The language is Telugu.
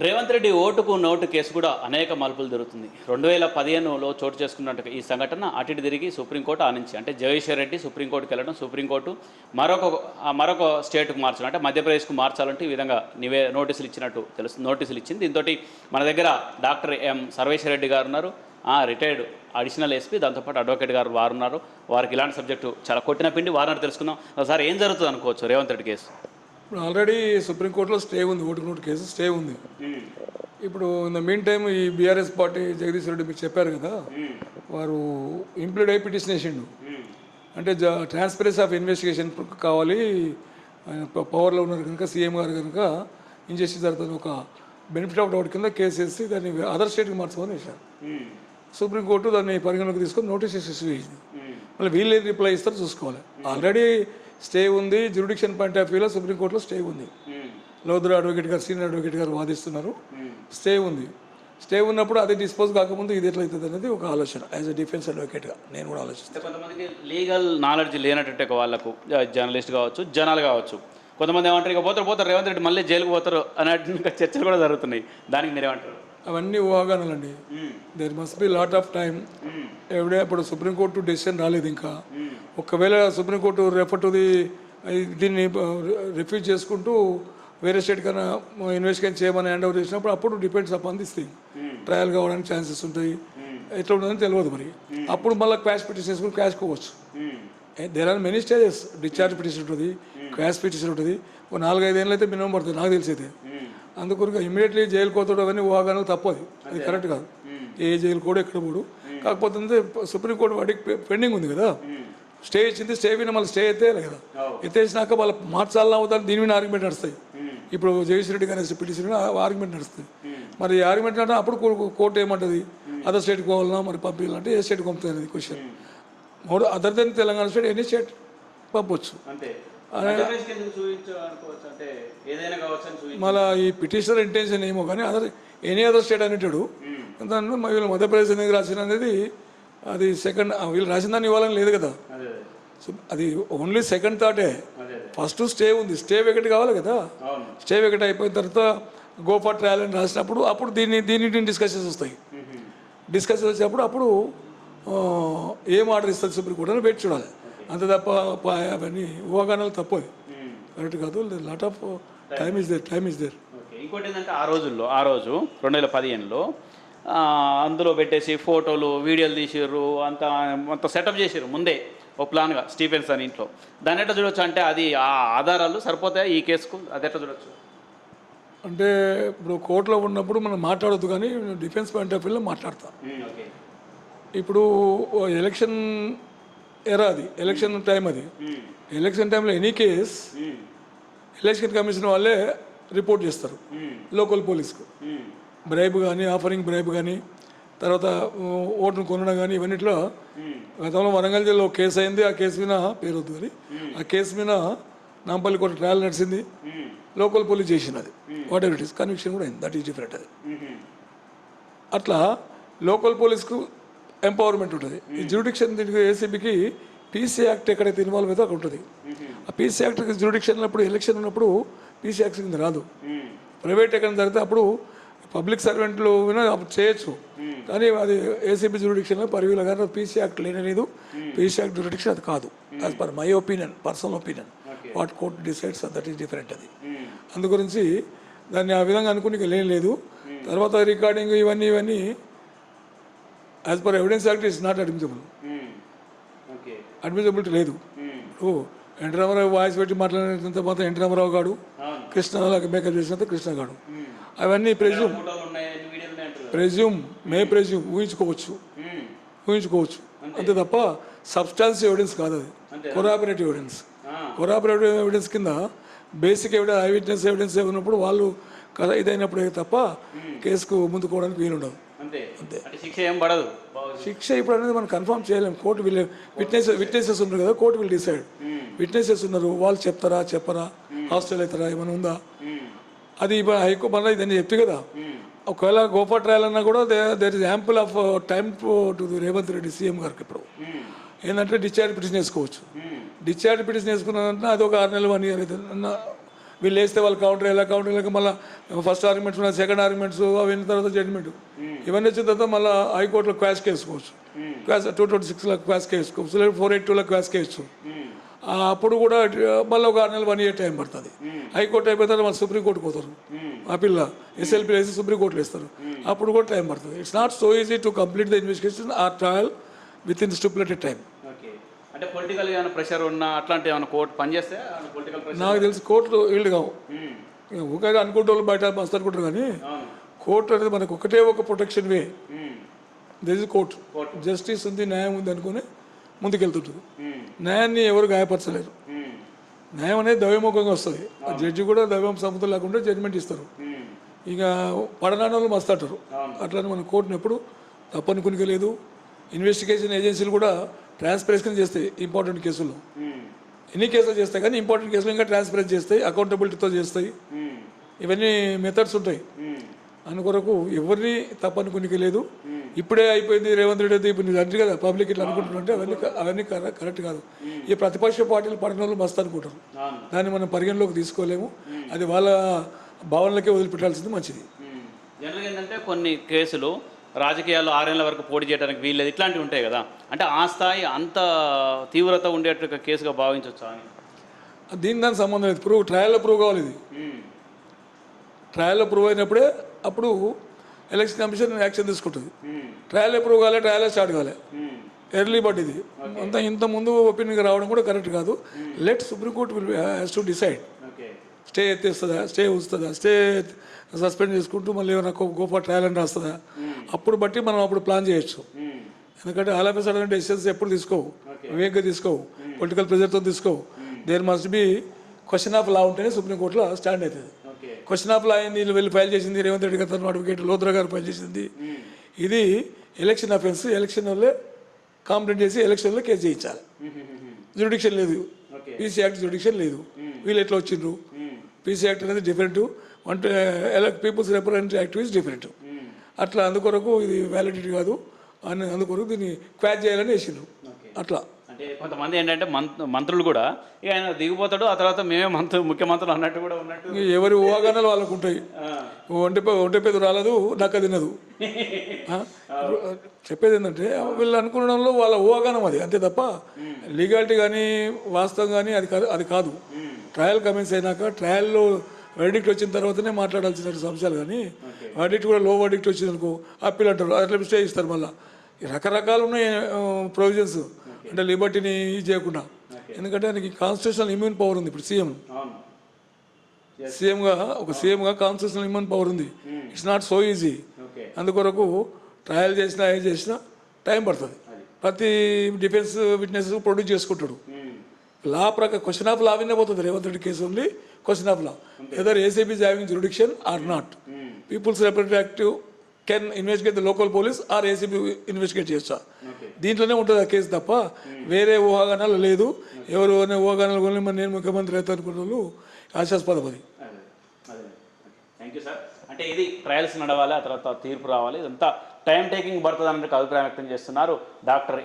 రేవంత్ రెడ్డి ఓటుకు నోటు కేసు కూడా అనేక మలుపులు జరుగుతుంది. 2015లో చోటు చేసుకున్నట్టు ఈ సంఘటన అటు తిరిగి సుప్రీంకోర్టు ఆనించి అంటే జగదీశ్వర్ రెడ్డి సుప్రీంకోర్టుకి వెళ్ళడం, సుప్రీంకోర్టు మరొక స్టేట్కు మార్చడం అంటే మధ్యప్రదేశ్కు మార్చాలంటే ఈ విధంగా నోటీసులు ఇచ్చినట్టు తెలుస్తుంది. నోటీసులు ఇచ్చింది. దీంతో మన దగ్గర డాక్టర్ ఎం సర్వేశ్వర్ రెడ్డి గారు ఉన్నారు, రిటైర్డ్ అడిషనల్ ఎస్పీ, దాంతోపాటు అడ్వకేట్ గారు వారు ఉన్నారు. వారికి ఇలాంటి సబ్జెక్టు చాలా కొట్టిన పిండి వారిని తెలుసుకుందాం. ఒకసారి ఏం జరుగుతుంది అనుకోవచ్చు రేవంత్ రెడ్డి కేసు? ఇప్పుడు ఆల్రెడీ సుప్రీంకోర్టులో స్టే ఉంది, ఓటుకు నోటు కేసు స్టే ఉంది. ఇప్పుడు ఇన్ ద మీన్ టైమ్ ఈ బీఆర్ఎస్ పార్టీ జగదీష్ రెడ్డి మీరు చెప్పారు కదా, వారు ఇంప్లీడ్ అయి పిటిషన్ వేసిండు. అంటే ట్రాన్స్పరెన్సీ ఆఫ్ ఇన్వెస్టిగేషన్ కావాలి, పవర్లో ఉన్నారు కనుక సీఎం గారు కనుక ఇంజస్టిస్ జరుగుతుంది ఒక బెనిఫిట్ ఆఫ్ డౌట్ కింద కేసు వేసి దాన్ని అదర్ స్టేట్కి మార్చుకొని వేశారు. సుప్రీంకోర్టు దాన్ని పరిగణలోకి తీసుకొని నోటీసెస్ ఇష్యూ చేసింది. మళ్ళీ వీళ్ళు ఏం రిప్లై ఇస్తారో చూసుకోవాలి. ఆల్రెడీ స్టే ఉంది, జ్యుడిక్షన్ పాయింట్ ఆఫ్ వ్యూలో సుప్రీంకోర్టులో స్టే ఉంది. లోదర్ అడ్వకేట్ గారు, సీనియర్ అడ్వకేట్ గారు వాదిస్తున్నారు, స్టే ఉంది. స్టే ఉన్నప్పుడు అది డిస్పోజ్ కాకముందు ఇది ఎట్లయితుంది అనేది ఒక ఆలోచన. యాజ్ అ డిఫెన్స్ అడ్వకేట్గా నేను కూడా ఆలోచిస్తాను. కొంతమందికి లీగల్ నాలెడ్జ్ లేనట్టు వాళ్ళకు, జర్నలిస్ట్ కావచ్చు, జనాలు కావచ్చు, కొంతమంది ఏమంటారు ఇక పోతారు రేవంత్ రెడ్డి మళ్ళీ జైలుకు పోతారు అన్నట్టు చర్చలు కూడా జరుగుతున్నాయి. దానికి మీరేమంటారు? అవన్నీ ఊహాగానాలండి. There must be lot of time. ఎవిడే ఇప్పుడు సుప్రీంకోర్టు డెసిషన్ రాలేదు ఇంకా. ఒకవేళ సుప్రీంకోర్టు రెఫర్ టు దీన్ని రిఫ్యూజ్ చేసుకుంటూ వేరే స్టేట్ కన్నా ఇన్వెస్టిగేషన్ చేయమని హ్యాండ్ ఓవర్ చేసినప్పుడు అప్పుడు depends upon this thing. Trial కావడానికి ఛాన్సెస్ ఉంటాయి. ఎట్లా ఉంటుందని తెలియదు మరి. అప్పుడు మళ్ళీ క్వాష్ పిటిషన్ చేసుకుని క్వాష్ కోవచ్చు. There are many stages. Discharge petition ఉంటుంది, క్వాష్ పిటిషన్ ఉంటుంది. ఒక 4-5 ఏళ్ళు అయితే మినిమం పడుతుంది నాకు తెలిసైతే. అందుకొరకు ఇమీడియట్లీ జైలు కోతడు అవన్నీ ఊహాగానాలు తప్పదు. అది కరెక్ట్ కాదు. ఏ జైలు కూడా ఎక్కడ పోడు. కాకపోతే సుప్రీంకోర్టు వాటికి పెండింగ్ ఉంది కదా, స్టే ఇచ్చింది. స్టే విన మళ్ళీ స్టే ఎత్తేయాలి కదా. ఎత్తేసినాక వాళ్ళ మార్చాలని అవుతారు, దీని మీద ఆర్గ్యుమెంట్ నడుస్తాయి. ఇప్పుడు జగదీష్ రెడ్డి గారి పిటిషన్ ఆర్గ్యుమెంట్ నడుస్తుంది. మరి ఆర్గ్యుమెంట్ అంటే అప్పుడు కోర్టు ఏమంటుంది, అదర్ స్టేట్కి పోవాలన్నా మరి పంపించాలంటే ఏ స్టేట్కి పంపుతుంది అనేది question. More other than Telangana state any state పంపొచ్చు. మళ్ళీ ఈ పిటిషనర్ ఇంటెన్షన్ ఏమో కానీ ఎనీ అదర్ స్టేట్ అనేటాడు. దాన్ని వీళ్ళు మధ్యప్రదేశ్ ఎందుకు రాసిన అనేది అది సెకండ్, వీళ్ళు రాసిన దాన్ని ఇవ్వాలని లేదు కదా. సో అది ఓన్లీ సెకండ్ థాటే. ఫస్ట్ స్టే ఉంది, స్టే వికెట్ కావాలి కదా. స్టే వికెట్ అయిపోయిన తర్వాత గో ఫర్ ట్రయల్ అని రాసినప్పుడు అప్పుడు దీన్ని డిస్కషన్స్ వస్తాయి. డిస్కషన్స్ వచ్చినప్పుడు అప్పుడు ఏం ఆర్డర్ ఇస్తుంది సుప్రీంకోర్టు అని వెయిట్ చూడాలి. అంతే తప్ప అవన్నీ ఊహాగానాలు తప్పదు, కరెక్ట్ కాదు. Lot of time is there. ఇంకోటి ఏంటంటే ఆ రోజు 2015లో అందులో పెట్టేసి ఫోటోలు వీడియోలు తీసిర్రు, అంత సెటప్ చేసారు ముందే ఒక ప్లాన్గా స్టీఫెన్స్ అని ఇంట్లో. దాన్ని ఎట్లా చూడొచ్చు అంటే అది ఆ ఆధారాలు సరిపోతాయి ఈ కేసుకు? అది ఎట్లా చూడొచ్చు అంటే ఇప్పుడు కోర్టులో ఉన్నప్పుడు మనం మాట్లాడొద్దు కానీ డిఫెన్స్ పాయింట్ ఆఫ్ వ్యూలో మాట్లాడతాం. ఇప్పుడు ఎలక్షన్ ఎరా, అది ఎలక్షన్ టైం. అది ఎలక్షన్ టైంలో ఎనీ కేస్ ఎలక్షన్ కమిషన్ వాళ్ళే రిపోర్ట్ చేస్తారు లోకల్ పోలీస్కు. బ్రైబ్ కానీ, ఆఫరింగ్ బ్రైబ్ కానీ, తర్వాత ఓటును కొనడం కానీ, ఇవన్నిట్లో గతంలో వరంగల్ జిల్లాలో కేసు అయింది. ఆ కేసు మీద పేరు వద్దు కానీ ఆ కేసు మీద నాంపల్లి కోర్టు ట్రయల్ నడిచింది. లోకల్ పోలీస్ చేసింది. అది what ever it is, conviction కూడా అయింది. That is different. అది అట్లా లోకల్ పోలీస్కు ఎంపవర్మెంట్ ఉంటుంది. ఈ జ్యూడిక్షన్ దీనికి ఏసీబీకి పీసీ యాక్ట్ ఎక్కడైతే ఇన్వాల్వ్ అయితే అక్కడ ఉంటుంది. ఆ పీసీ యాక్ట్ జ్యూడిక్షన్ ఉన్నప్పుడు, ఎలక్షన్ ఉన్నప్పుడు పీసీ యాక్ట్ కింద రాదు. ప్రైవేట్ ఎక్కడ జరిగితే అప్పుడు పబ్లిక్ సర్వెంట్లు చేయొచ్చు కానీ అది ఏసీబీ జ్యూడిక్షన్లో పరివిలో కానీ పీసీ యాక్ట్ లేనలేదు. పీసీ యాక్ట్ జ్యూడిక్షన్ అది కాదు. As per my opinion, personal opinion. What court decides that is different. అది అందు గురించి దాన్ని ఆ విధంగా అనుకుని లేదు. తర్వాత రికార్డింగ్ ఇవన్నీ as per evidence act is not admissibility లేదు. ఇప్పుడు ఎన్టీ రామారావు వాయిస్ పెట్టి మాట్లాడినంత మాత్రం ఎన్టీ రామారావు గాడు, కృష్ణ మేకప్ చేసినంత కృష్ణ గాడు, అవన్నీ ప్రెజ్యూమ్ ఊహించుకోవచ్చు అంతే తప్ప సబ్స్టాన్సివ్ ఎవిడెన్స్ కాదు. అది కొరాబరేటివ్ ఎవిడెన్స్. కొరాబరేటివ్ ఎవిడెన్స్ కింద basic evidence, I witness evidence ఉన్నప్పుడు వాళ్ళు కదా ఇదైనప్పుడే తప్ప కేసుకు ముందుకోవడానికి వీలుండదు. అంతే. శిక్ష ఇప్పుడు అనేది మనం కన్ఫర్మ్ చేయలేము. కోర్టు వీళ్ళు విట్నెసెస్ ఉన్నారు కదా, కోర్టు విల్ డిసైడ్. విట్నెసెస్ ఉన్నారు, వాళ్ళు చెప్పరా, హాస్టల్ అవుతారా, ఏమైనా ఉందా, అది హైకోర్టు మళ్ళీ ఇదని చెప్తే కదా. ఒకవేళ గోఫర్ ట్రయల్ అన్నా కూడా there is ample of time to Revanth Reddy CM గారికి. ఇప్పుడు ఏంటంటే డిశ్చార్జ్ పిటిషన్ వేసుకోవచ్చు. డిశ్చార్జ్ పిటిషన్ వేసుకున్నారంటే అది ఒక 6 నెలలు 1 year అయితే వీళ్ళు వేస్తే వాళ్ళు కౌంటర్ వెళ్ళక మళ్ళీ ఫస్ట్ ఆర్గ్యుమెంట్స్ ఉన్నాయి, సెకండ్ ఆర్గ్యుమెంట్స్ అయిన తర్వాత జడ్జిమెంట్ ఇవన్నీ వచ్చిన తర్వాత మళ్ళీ హైకోర్టులో క్వాష్ వేసుకోవచ్చు. క్వాష్ 226 క్వాష్ వేసుకోవచ్చు, లేదా 482 క్వాష్ వేయచ్చు. అప్పుడు కూడా మళ్ళీ ఒక 6 నెలలు 1 year టైం పడుతుంది. హైకోర్టు అయిపోయిన తర్వాత మళ్ళీ సుప్రీంకోర్టుకు పోతారు, అప్పీల్ ఎస్ఎల్పీ వేసి సుప్రీంకోర్టులో వేస్తారు, అప్పుడు కూడా టైం పడుతుంది. It's not so easy to complete the investigation or trial with in stipulated time. అంటే పొలిటికల్ ఏమైనా ప్రెషర్ ఉన్నా అట్లాంటి ఏమైనా కోర్టు పనిచేస్తే పొలిటికల్ ప్రెషర్ నాకు తెలిసి కోర్టులు వీళ్ళు కావు, ఊరికే అనుకుంటే వాళ్ళు బయట మస్తు అనుకుంటారు. కానీ కోర్టు అనేది మనకు ఒకటే ఒక protection way, this is court. Justice ఉంది, న్యాయం ఉంది అనుకుని ముందుకెళ్తుంటుంది. న్యాయాన్ని ఎవరు గాయపరచలేరు. న్యాయం అనేది దైవముఖంగా వస్తుంది. ఆ జడ్జి కూడా దైవం సముద్రం లేకుండా జడ్జిమెంట్ ఇస్తారు. ఇక పడనాన్న వాళ్ళు మస్తు అంటారు. అట్లని మన కోర్టును ఎప్పుడు తప్పనుకునిక లేదు. ఇన్వెస్టిగేషన్ ఏజెన్సీలు కూడా ట్రాన్స్పరెన్సీ చేస్తాయి ఇంపార్టెంట్ కేసుల్లో. ఎన్ని కేసులు చేస్తాయి కానీ ఇంపార్టెంట్ కేసులు ఇంకా ట్రాన్స్పరెన్స్ చేస్తాయి, అకౌంటబిలిటీతో చేస్తాయి. ఇవన్నీ మెథడ్స్ ఉంటాయి. అందుకొరకు ఎవరిని తప్పనుకునిక లేదు. ఇప్పుడే అయిపోయింది రేవంత్ రెడ్డి అయితే ఇప్పుడు అంటే కదా పబ్లిక్ ఇట్లా అనుకుంటున్నారంటే అవన్నీ కరెక్ట్ కాదు. ఈ ప్రతిపక్ష పార్టీలు పడిన వాళ్ళు మస్తు అనుకుంటారు. దాన్ని మనం పరిగణలోకి తీసుకోలేము. అది వాళ్ళ భావనలకే వదిలిపెట్టాల్సింది మంచిది. జనరల్గా ఏంటంటే కొన్ని కేసులు రాజకీయాల్లో 6 ఏళ్ల వరకు పోటీ చేయడానికి వీల్లేదు, ఇట్లాంటివి ఉంటాయి కదా. అంటే ఆ స్థాయి అంత తీవ్రత ఉండేట కేసుగా భావించవచ్చా అని? దానికి సంబంధం లేదు. ట్రయల్లో ప్రూవ్ కావాలి. ఇది ట్రయల్లో ప్రూవ్ అయినప్పుడే అప్పుడు ఎలక్షన్ కమిషన్ యాక్షన్ తీసుకుంటుంది. ట్రయల్ ప్రూవ్ కాలే, ట్రయల్ స్టార్ట్ కాలే, ఎర్లీ బట్ ఇది ఇంత ముందు ఒపీనియన్ రావడం కూడా కరెక్ట్ కాదు. Let supreme court will has to decide. Stay ఎత్తేస్తుందా, స్టే ఉంచుతుందా, స్టే సస్పెండ్ చేసుకుంటూ మళ్ళీ ఏమైనా గో ఫర్ ట్రయల్ అని రాస్తుందా, అప్పుడు బట్టి మనం అప్పుడు ప్లాన్ చేయొచ్చు. ఎందుకంటే all of a sudden decisions ఎప్పుడు తీసుకోవు, వివేక్గా తీసుకోవు, పొలిటికల్ ప్రెజర్తో తీసుకోవు. There must be question of law ఉంటేనే సుప్రీంకోర్టులో స్టాండ్ అవుతుంది. క్వశ్చన్ ఆఫ్ లా అయింది, వీళ్ళు ఫైల్ చేసింది, రేవంత్ రెడ్డి గారు అడ్వకేట్ లోద్రా గారు ఫైల్ చేసింది. ఇది ఎలక్షన్ అఫెన్స్. ఎలక్షన్ వల్లే కాంప్లైంట్ చేసి ఎలక్షన్లో కేసు చేయించాలి. జ్యుడిక్షన్ లేదు, పీసీ యాక్ట్ జ్యుడిక్షన్ లేదు. వీళ్ళు ఎట్లా వచ్చిండ్రు? పీసీ యాక్ట్ అనేది డిఫరెంట్, అంటే peoples representative act is different. అట్లా అందుకొరకు ఇది వ్యాలిడిటీ కాదు అని అందుకొరకు దీన్ని క్వాచ్ చేయాలని వేసిండ్రు. అట్లా అంటే కొంతమంది ఏంటంటే మంత్రులు కూడా ఇక ఆయన దిగిపోతాడు, ఆ తర్వాత మేమే ముఖ్యమంత్రులు అన్నట్టు కూడా ఉన్నట్టు ఎవరి ఊహాగానాలు వాళ్ళకు ఉంటాయి. ఒంటె పేద రాలేదు, నక్క తినదు. చెప్పేది ఏంటంటే వీళ్ళు అనుకోవడంలో వాళ్ళ ఊహాగానం అది, అంతే తప్ప లీగాలిటీ కానీ వాస్తవం కానీ అది కాదు. ట్రయల్ కమెన్స్ అయినాక ట్రయల్లో వర్డిక్ట్ వచ్చిన తర్వాతనే మాట్లాడాల్సిన అంశాలు. కానీ వర్డిక్ట్ కూడా లో వర్డిక్ట్ వచ్చింది అనుకో అప్పీల్ అంటారు, అట్లా స్టే ఇస్తారు. మళ్ళీ రకరకాలు ఉన్నాయి ప్రొవిజన్స్, అంటే లిబర్టీని ఇది చేయకుండా. ఎందుకంటే ఆయనకి కాన్స్టిట్యూషనల్ ఇమ్యూన్ పవర్ ఉంది. ఇప్పుడు సీఎంగా కాన్స్టిట్యూషనల్ ఇమ్యూన్ పవర్ ఉంది. It's not so easy. అందుకొరకు ట్రయల్ చేసినా ఏం చేసినా టైం పడుతుంది. ప్రతి డిఫెన్స్ విట్నెస్ ప్రొడ్యూస్ చేసుకుంటాడు. లా ప్రకారం క్వశ్చన్ ఆఫ్ లా వినే పోతుంది. Revanth Reddy case only question of law, whether ACB is having jurisdiction or not. People's representative can investigate the local police or ACB investigate చేస్తా. దీంట్లోనే ఉంటుంది ఆ కేసు తప్ప వేరే ఊహాగానాలు లేదు. ఎవరు అనే ఊహాగానాలు కొన్ని నేను ముఖ్యమంత్రి అవుతా అనుకున్న వాళ్ళు ఆశాస్పదం. అది థ్యాంక్ యూ సార్. అంటే ఇది ట్రయల్స్ నడవాలి, ఆ తర్వాత తీర్పు రావాలి, ఇదంతా టైం టేకింగ్ పడుతుంది అన్నట్టు అభిప్రాయం వ్యక్తం చేస్తున్నారు డాక్టర్